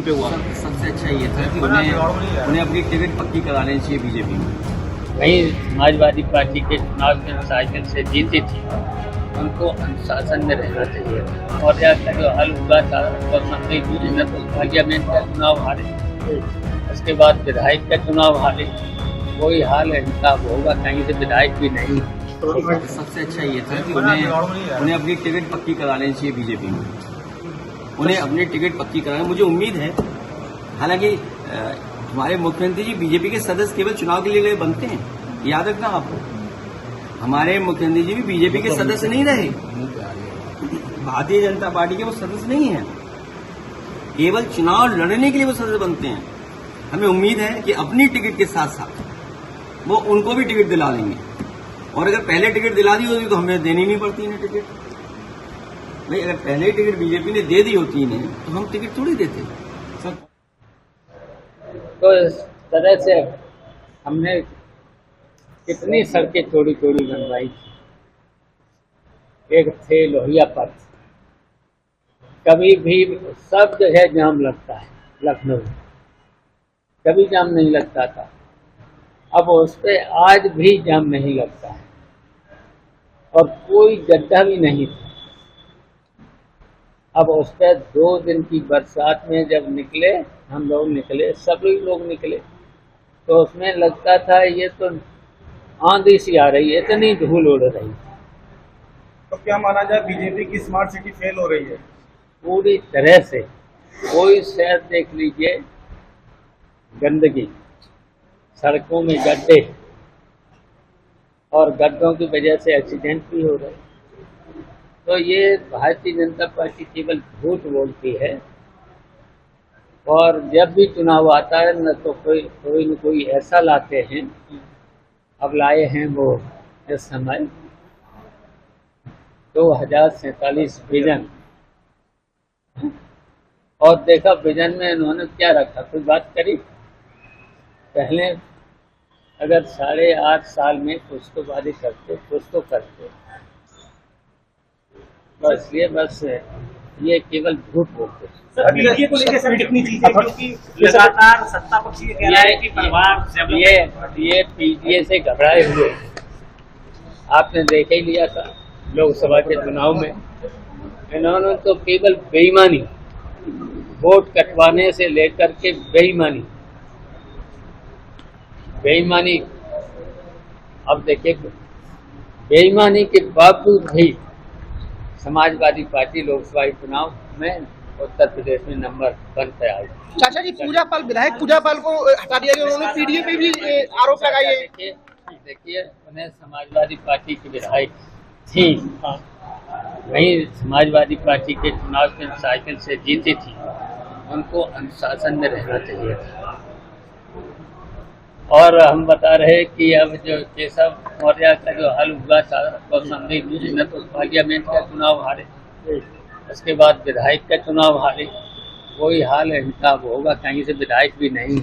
पे हुआ। सबसे अच्छा ये था कि उन्हें अपनी टिकट पक्की करानी चाहिए बीजेपी में। वहीं समाजवादी पार्टी के चुनाव के साइकिल से जीती थी, उनको अनुशासन में रहना चाहिए। और का जो हल हुआ था तो मंत्री पार्लियामेंट का चुनाव हारे, उसके बाद विधायक का चुनाव हारे। वही हाल इनका होगा, कहीं से विधायक भी नहीं। सबसे अच्छा ये था कि उन्हें अपनी टिकट पक्की करानी चाहिए बीजेपी में। उन्हें अपनी टिकट पक्की करानी, मुझे उम्मीद है। हालांकि हमारे मुख्यमंत्री जी बीजेपी के सदस्य केवल चुनाव के लिए बनते हैं, याद रखना आपको। हमारे मुख्यमंत्री जी भी बीजेपी के सदस्य नहीं रहे, भारतीय जनता पार्टी के वो सदस्य नहीं है, केवल चुनाव लड़ने के लिए वो सदस्य बनते हैं। हमें उम्मीद है कि अपनी टिकट के साथ साथ वो उनको भी टिकट दिला देंगे। और अगर पहले टिकट दिला दी होती तो हमें देनी नहीं पड़ती इन्हें टिकट। भाई अगर पहले ही टिकट बीजेपी ने दे दी होती इन्हें तो हम टिकट थोड़ी देते सर। तो इस तरह से हमने कितनी सड़कें थोड़ी थोड़ी बनवाई थी। एक थे लोहिया पथ, कभी भी सब जगह जाम लगता है। लखनऊ कभी जाम नहीं लगता था, अब उस पर आज भी जाम नहीं लगता है और कोई गड्ढा भी नहीं था। अब उस पर 2 दिन की बरसात में जब निकले, हम लोग निकले, सभी लोग निकले, तो उसमें लगता था ये तो आंधी सी आ रही है, इतनी धूल उड़ रही। तो क्या माना जाए, बीजेपी की स्मार्ट सिटी फेल हो रही है पूरी तरह से। कोई शहर देख लीजिए, गंदगी, सड़कों में गड्ढे, और गड्ढों की वजह से एक्सीडेंट भी हो रहे। तो ये भारतीय जनता पार्टी केवल झूठ बोलती है, और जब भी चुनाव आता है न तो कोई न कोई ऐसा लाते हैं। अब लाए हैं वो इस समय 2047 विजन, और देखा विजन में इन्होंने क्या रखा, कोई बात करी। पहले अगर 8.5 साल में कुछ तो वादे करते, कुछ तो करते, बस ये ये केवल झूठ बोलते। पीडीए को लेकर सर कितनी चीजें, क्योंकि लगातार सत्ता पक्ष ये कह रहा है कि परिवार ये पीडीए से घबराए हुए। आपने देख ही लिया था लोकसभा के चुनाव में, इन्होंने तो केवल बेईमानी, वोट कटवाने से लेकर के बेईमानी। अब देखिए, बेईमानी के बावजूद भी समाजवादी पार्टी लोकसभा चुनाव में उत्तर प्रदेश में नंबर 1 पे आई। चाचा जी, पूजा पाल, विधायक पूजा पाल को हटा दिया गया, उन्होंने पीडीए पे भी आरोप लगाए। देखिए, उन्हें समाजवादी पार्टी की विधायक थी, वहीं समाजवादी पार्टी के चुनाव के साइकिल से जीती थी, उनको अनुशासन में रहना चाहिए था। और हम बता रहे कि अब जो केशव मौर्य का जो हल हुआ था तो मंत्री तो पार्लियामेंट का चुनाव हारे, उसके बाद विधायक का चुनाव हारे। वही हाल इनका होगा, कहीं से विधायक भी नहीं।